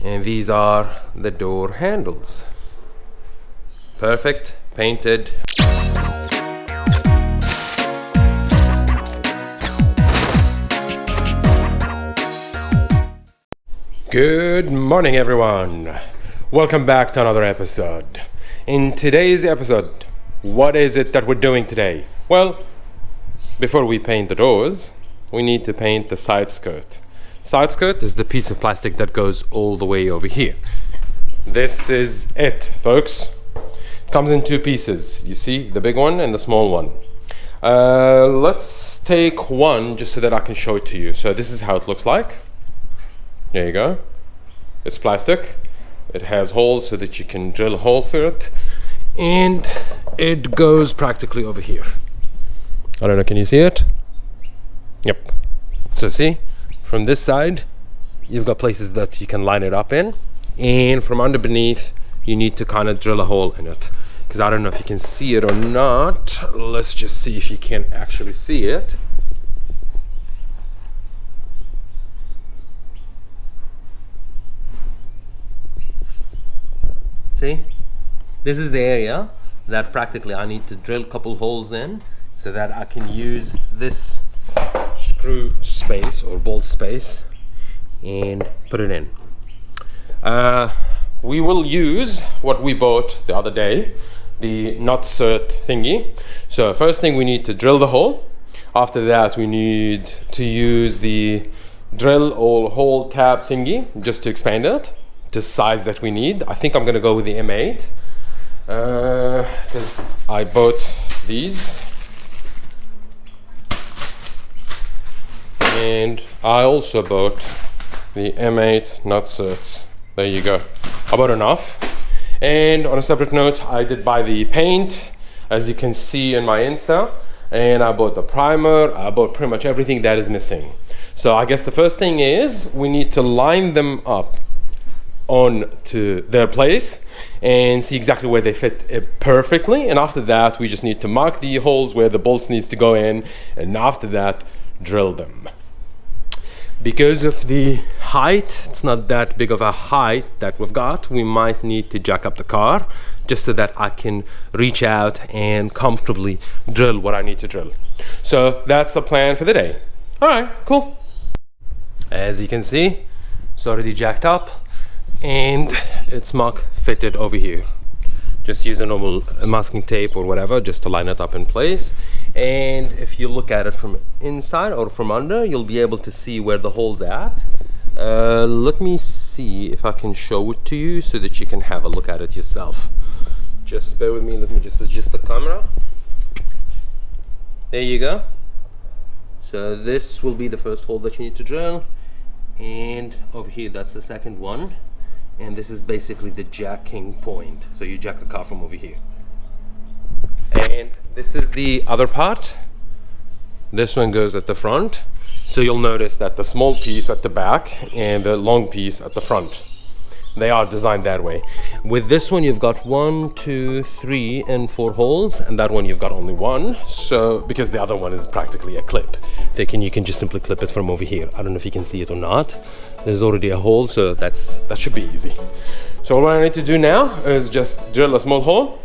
And these are the door handles. Perfect, painted. Good morning, everyone. Welcome back to another episode. In today's episode, what is it that we're doing today? Well, before we paint the doors, we need to paint the side skirt. Side skirt is the piece of plastic that goes all the way over here. This is it, folks. It comes in two pieces. You see, the big one and the small one. Let's take one just so that I can show it to you. So this is how it looks like. There you go. It's plastic. It has holes so that you can drill a hole through it. And it goes practically over here. I don't know, can you see it? Yep. So see, from this side, you've got places that you can line it up in. And from underneath, you need to kind of drill a hole in it. Because I don't know if you can see it or not. Let's just see if you can actually see it. See, this is the area that practically I need to drill a couple holes in so that I can use this screw space or bolt space and put it in. We will use what we bought the other day, the nut-cert thingy. So first thing, we need to drill the hole. After that, we need to use the drill or hole tab thingy just to expand it. The size that we need. I think I'm gonna go with the M8 because I bought these, and I also bought the M8 nut certs. There you go. I bought enough. And on a separate note, I did buy the paint, as you can see in my Insta, and I bought the primer. I bought pretty much everything that is missing. So I guess the first thing is we need to line them up on to their place and see exactly where they fit perfectly, and after that we just need to mark the holes where the bolts needs to go in, and after that drill them. Because of the height, it's not that big of a height that we've got, we might need to jack up the car just so that I can reach out and comfortably drill what I need to drill. So that's the plan for the day. All right, cool. As you can see, it's already jacked up and it's mock fitted over here. Just use a normal masking tape or whatever just to line it up in place. And if you look at it from inside or from under, you'll be able to see where the hole's at. Let me see if I can show it to you so that you can have a look at it yourself. Just bear with me, let me just adjust the camera. There you go. So this will be the first hole that you need to drill. And over here, that's the second one. And this is basically the jacking point. So you jack the car from over here. And this is the other part. This one goes at the front. So you'll notice that the small piece at the back and the long piece at the front, they are designed that way. With this one, you've got 1, 2, 3, and 4 holes, and that one you've got only one. So because the other one is practically a clip, you can just simply clip it from over here. I don't know if you can see it or not. There's already a hole, so that should be easy. So what I need to do now is just drill a small hole,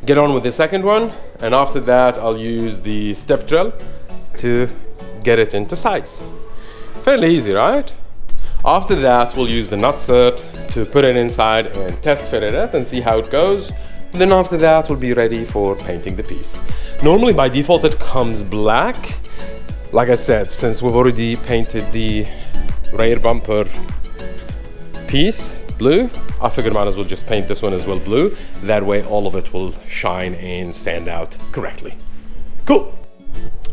get on with the second one, and after that I'll use the step drill to get it into size. Fairly easy, right? After that, we'll use the nut cert to put it inside and test fit it and see how it goes. And then after that, we'll be ready for painting the piece. Normally, by default, it comes black. Like I said, since we've already painted the rear bumper piece blue, I figured I might as well just paint this one as well blue. That way, all of it will shine and stand out correctly. Cool.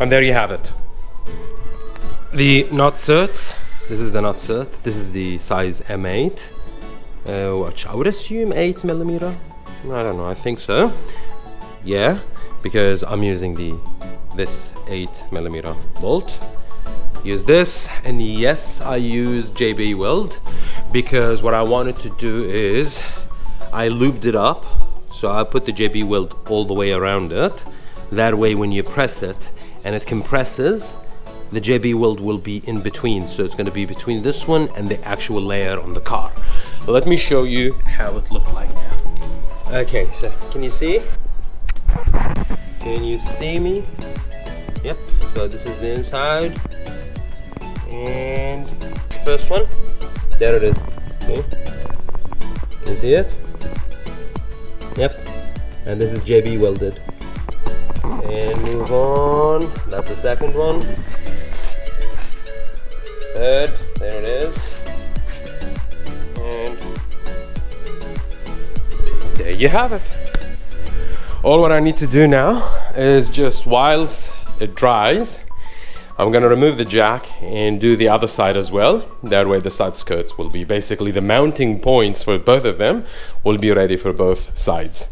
And there you have it. The nut certs. This is the nut cert. This is the size M8. Which I would assume 8mm. I don't know. I think so. Yeah, because I'm using this 8mm bolt. Use this, and yes, I use JB weld because what I wanted to do is I looped it up. So I put the JB weld all the way around it. That way, when you press it and it compresses, the JB weld will be in between, so it's going to be between this one and the actual layer on the car. Let me show you how it looked like now. Okay, so can you see? Can you see me? Yep, so this is the inside. And first one, there it is. See? Can you see it? Yep, and this is JB welded. And move on, that's the second one. Third, there it is. And there you have it. All what I need to do now is just whilst it dries, I'm gonna remove the jack and do the other side as well. That way the side skirts will be basically the mounting points for both of them will be ready for both sides.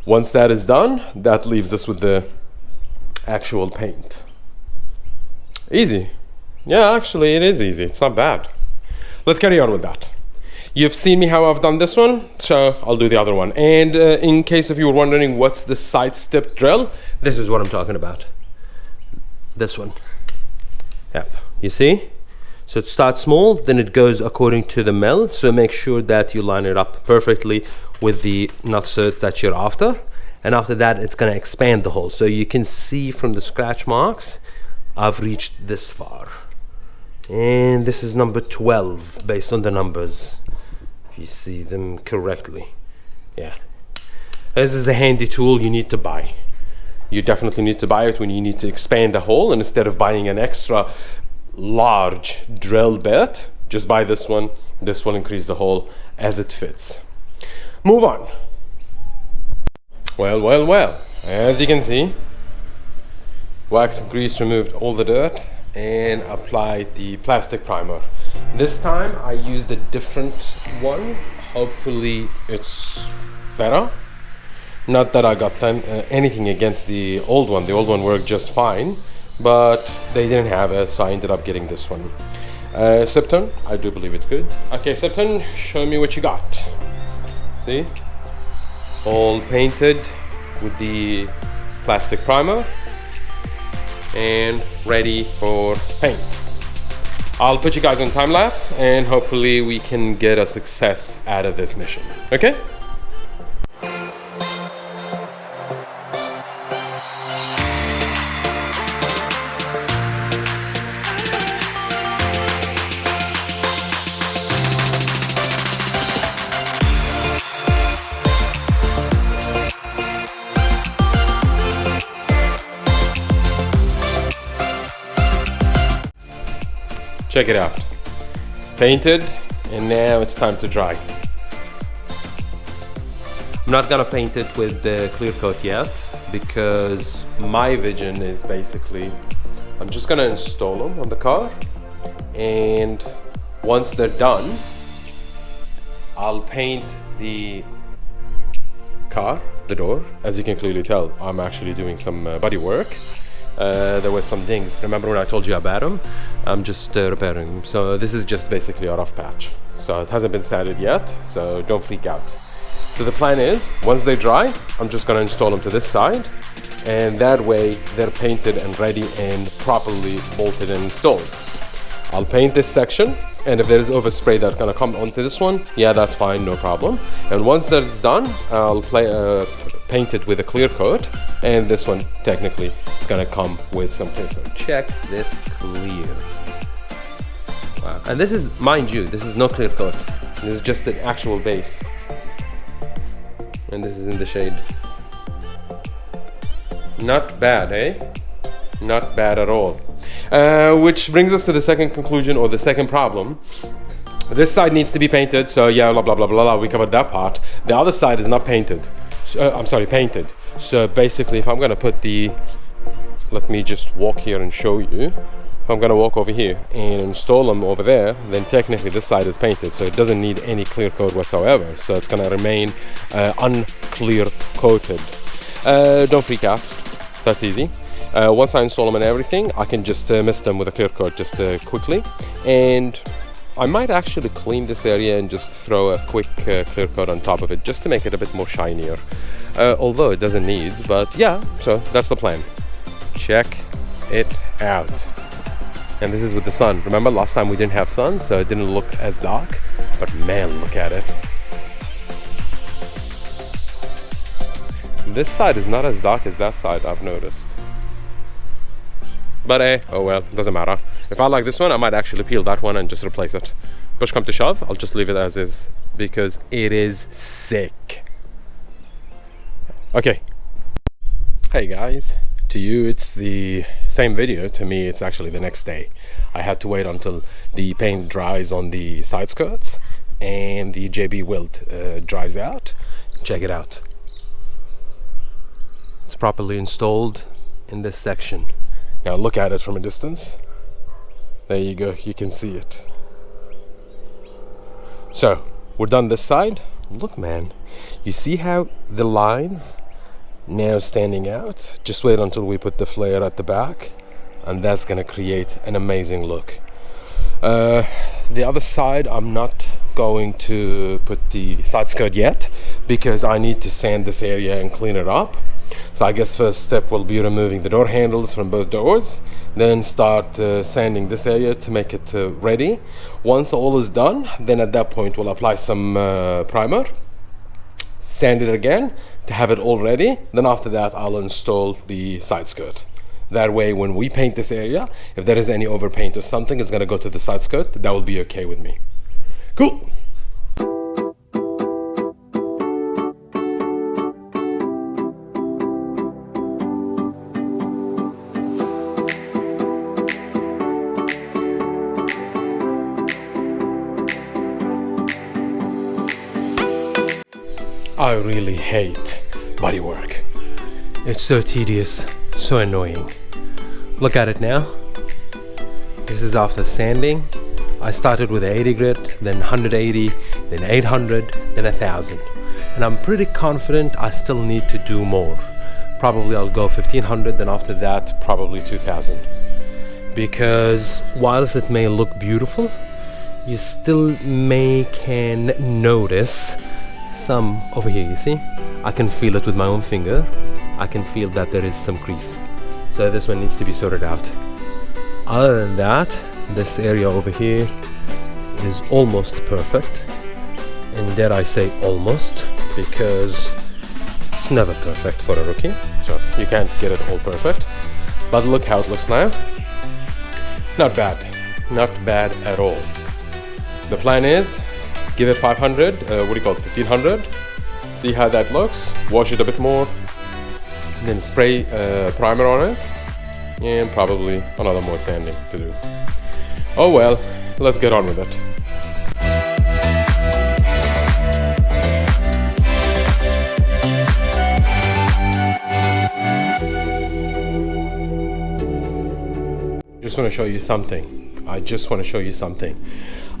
Once that is done, that leaves us with the actual paint. Easy. Yeah, actually it is easy. It's not bad. Let's carry on with that. You've seen me how I've done this one, so I'll do the other one. And in case if you were wondering what's the side step drill, this is what I'm talking about. This one. Yep, you see? So it starts small, then it goes according to the mill. So make sure that you line it up perfectly with the nut cert that you're after. And after that, it's gonna expand the hole. So you can see from the scratch marks, I've reached this far. And this is number 12, based on the numbers. If you see them correctly. Yeah. This is a handy tool you need to buy. You definitely need to buy it when you need to expand a hole, and instead of buying an extra large drill bit, just buy this one. This will increase the hole as it fits. Move on. Well, as you can see, wax and grease removed all the dirt and applied the plastic primer. This time I used a different one. Hopefully it's better. Not that I got anything against the old one. The old one worked just fine, but they didn't have it, so I ended up getting this one. Septon, I do believe it's good. Okay, Septon, show me what you got. See? All painted with the plastic primer and ready for paint. I'll put you guys on time lapse and hopefully we can get a success out of this mission. Okay? Check it out. Painted, and now it's time to dry. I'm not gonna paint it with the clear coat yet because my vision is basically I'm just gonna install them on the car, and once they're done, I'll paint the car, the door. As you can clearly tell, I'm actually doing some body work. There were some dings. Remember when I told you about them? I'm just repairing them. So this is just basically a rough patch. So it hasn't been sanded yet, so don't freak out. So the plan is, once they dry, I'm just gonna install them to this side, and that way they're painted and ready and properly bolted and installed. I'll paint this section, and if there's overspray that's gonna come onto this one, yeah, that's fine, no problem. And once that's done, I'll paint it with a clear coat, and this one technically it's gonna come with some clear coat. Check this clear. Wow. And this is, mind you, this is no clear coat. This is just the actual base. And this is in the shade. Not bad, eh? Not bad at all. Which brings us to the second conclusion, or the second problem. This side needs to be painted, so yeah, blah, blah, blah, blah, blah, we covered that part. The other side is not painted. I'm sorry, painted. So basically, if I'm gonna put the, let me just walk here and show you. If I'm gonna walk over here and install them over there, then technically this side is painted, so it doesn't need any clear coat whatsoever. So it's gonna remain unclear coated. Don't freak out, that's easy. Once I install them and everything, I can just mist them with a clear coat just quickly. And I might actually clean this area and just throw a quick clear coat on top of it just to make it a bit more shinier. Although it doesn't need, but yeah, so that's the plan. Check it out. And this is with the sun. Remember last time we didn't have sun, so it didn't look as dark. But man, look at it. This side is not as dark as that side, I've noticed. But oh well, doesn't matter. If I like this one, I might actually peel that one and just replace it. Push come to shove, I'll just leave it as is because it is sick. Okay. Hey guys. To you it's the same video, to me it's actually the next day. I had to wait until the paint dries on the side skirts and the JB welt dries out. Check it out. It's properly installed in this section. Now look at it from a distance. There you go, you can see it. So, we're done this side. Look man, you see how the lines now standing out? Just wait until we put the flare at the back and that's gonna create an amazing look. The other side I'm not going to put the side skirt yet because I need to sand this area and clean it up. So I guess first step will be removing the door handles from both doors, then start sanding this area to make it ready. Once all is done, then at that point we'll apply some primer, sand it again to have it all ready. Then after that I'll install the side skirt. That way when we paint this area, if there is any overpaint or something, it's gonna go to the side skirt. That will be okay with me. Cool. I really hate bodywork. It's so tedious, so annoying. Look at it now. This is after sanding. I started with 80 grit, then 180, then 800, then 1000. And I'm pretty confident I still need to do more. Probably I'll go 1500, then after that probably 2000. Because whilst it may look beautiful, you still can notice some over here. You see, I can feel it with my own finger. I can feel that there is some crease, so this one needs to be sorted out. Other than that, this area over here is almost perfect, and dare I say almost, because it's never perfect for a rookie, so you can't get it all perfect. But look how it looks now. Not bad, not bad at all. The plan is give it 500, 1500, see how that looks, wash it a bit more, then spray primer on it, and probably another more sanding to do. Oh well, let's get on with it. Just want to show you something.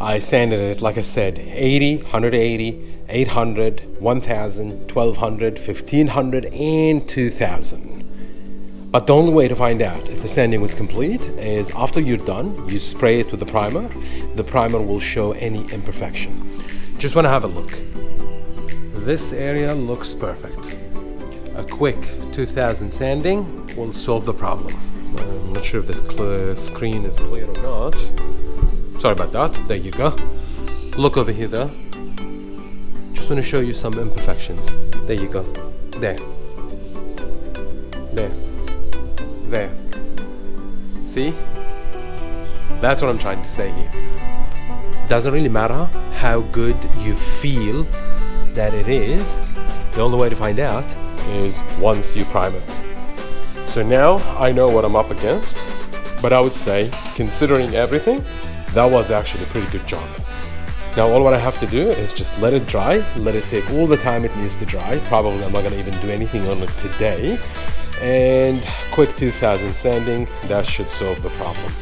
I sanded it, like I said, 80, 180, 800, 1000, 1200, 1500, and 2000. But the only way to find out if the sanding was complete is after you're done, you spray it with the primer. The primer will show any imperfection. Just want to have a look. This area looks perfect. A quick 2000 sanding will solve the problem. I'm not sure if this screen is clear or not. Sorry about that. There you go. Look over here though. Just want to show you some imperfections. There you go. There. There. There. See? That's what I'm trying to say here. Doesn't really matter how good you feel that it is. The only way to find out is once you prime it. So now I know what I'm up against, but I would say, considering everything, that was actually a pretty good job. Now all what I have to do is just let it dry, let it take all the time it needs to dry. Probably I'm not gonna even do anything on it today. And quick 2000 sanding, that should solve the problem.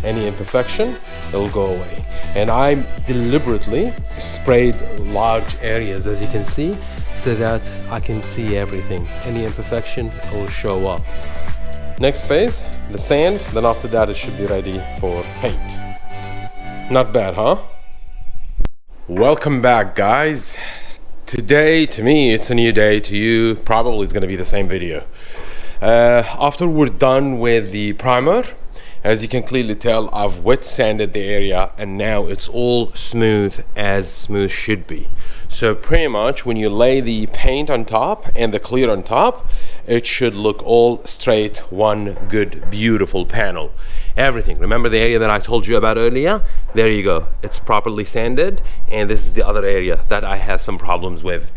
Any imperfection, it'll go away. And I deliberately sprayed large areas, as you can see, so that I can see everything. Any imperfection will show up. Next phase, the sand, then after that it should be ready for paint. Not bad, huh? Welcome back, guys. Today, to me, it's a new day. To you, probably it's gonna be the same video. After we're done with the primer As you can clearly tell, I've wet sanded the area and now it's all smooth as smooth should be. So pretty much when you lay the paint on top and the clear on top, it should look all straight, one good, beautiful panel. Everything. Remember the area that I told you about earlier? There you go. It's properly sanded, and this is the other area that I had some problems with.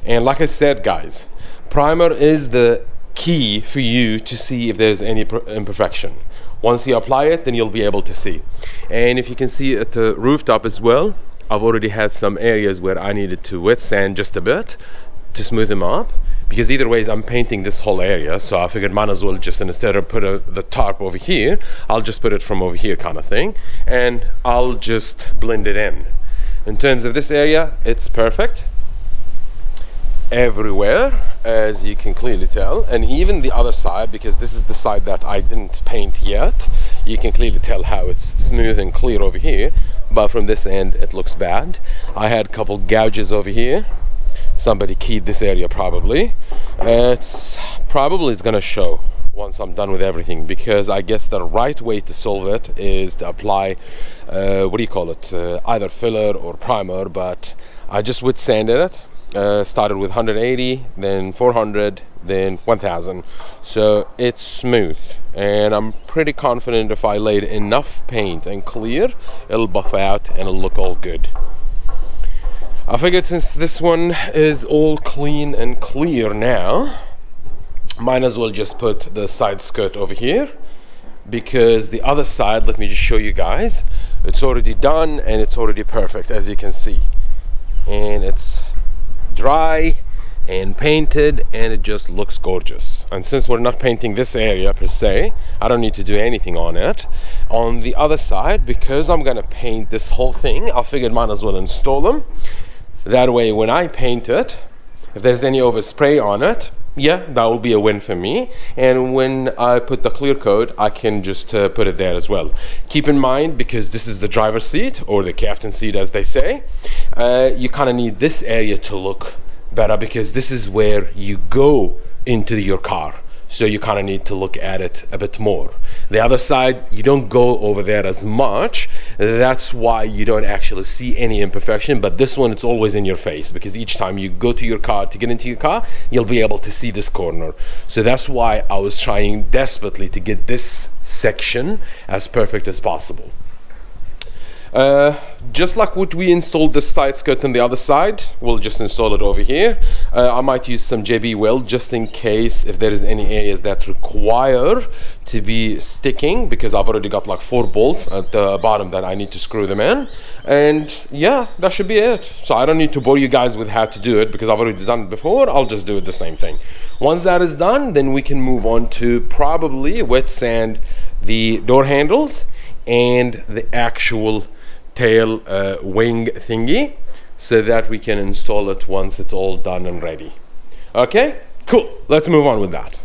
And like I said, guys, primer is the key for you to see if there's any imperfection. Once you apply it, then you'll be able to see. And if you can see at the rooftop as well, I've already had some areas where I needed to wet sand just a bit to smooth them up, because either ways I'm painting this whole area, so I figured might as well just, instead of put the tarp over here, I'll just put it from over here kind of thing, and I'll just blend it in. In terms of this area, it's perfect everywhere, as you can clearly tell, and even the other side, because this is the side that I didn't paint yet, you can clearly tell how it's smooth and clear over here, but from this end it looks bad. I had a couple gouges over here. Somebody keyed this area probably. It's gonna show once I'm done with everything, because I guess the right way to solve it is to apply either filler or primer, but I just wet sanded it. Started with 180, then 400, then 1000, so it's smooth, and I'm pretty confident if I laid enough paint and clear, it'll buff out and it'll look all good. I figured since this one is all clean and clear now, might as well just put the side skirt over here, because the other side, let me just show you guys, it's already done and it's already perfect, as you can see, and it's dry and painted and it just looks gorgeous. And since we're not painting this area per se, I don't need to do anything on it. On the other side, because I'm gonna paint this whole thing, I figured might as well install them. That way when I paint it, if there's any overspray on it, yeah, that will be a win for me. And when I put the clear coat, I can just put it there as well. Keep in mind, because this is the driver's seat, or the captain's seat as they say, you kind of need this area to look better, because this is where you go into your car. So you kind of need to look at it a bit more. The other side, you don't go over there as much. That's why you don't actually see any imperfection. But this one, it's always in your face, because each time you go to your car to get into your car, you'll be able to see this corner. So that's why I was trying desperately to get this section as perfect as possible. Just like what we installed the side skirt on the other side, we'll just install it over here. I might use some JB weld just in case if there is any areas that require to be sticking, because I've already got like 4 bolts at the bottom that I need to screw them in. And yeah, that should be it. So I don't need to bore you guys with how to do it, because I've already done it before. I'll just do it the same thing. Once that is done, then we can move on to probably wet sand the door handles and the actual tail wing thingy, so that we can install it once it's all done and ready. Okay, cool, let's move on with that.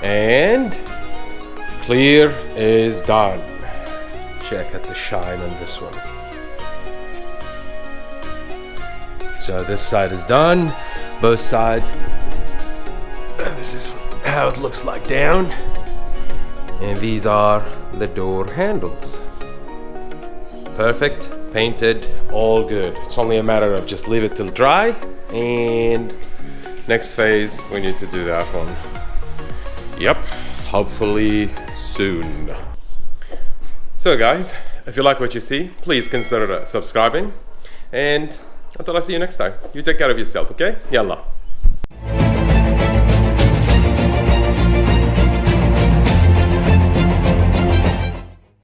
And clear is done. Check out the shine on this one. So this side is done, both sides. This is how it looks like down. And these are the door handles. Perfect, painted, all good. It's only a matter of just leave it till dry, and next phase we need to do that one. Yep, hopefully soon. So guys, if you like what you see, please consider subscribing, and until I see you next time, you take care of yourself, okay? Yalla.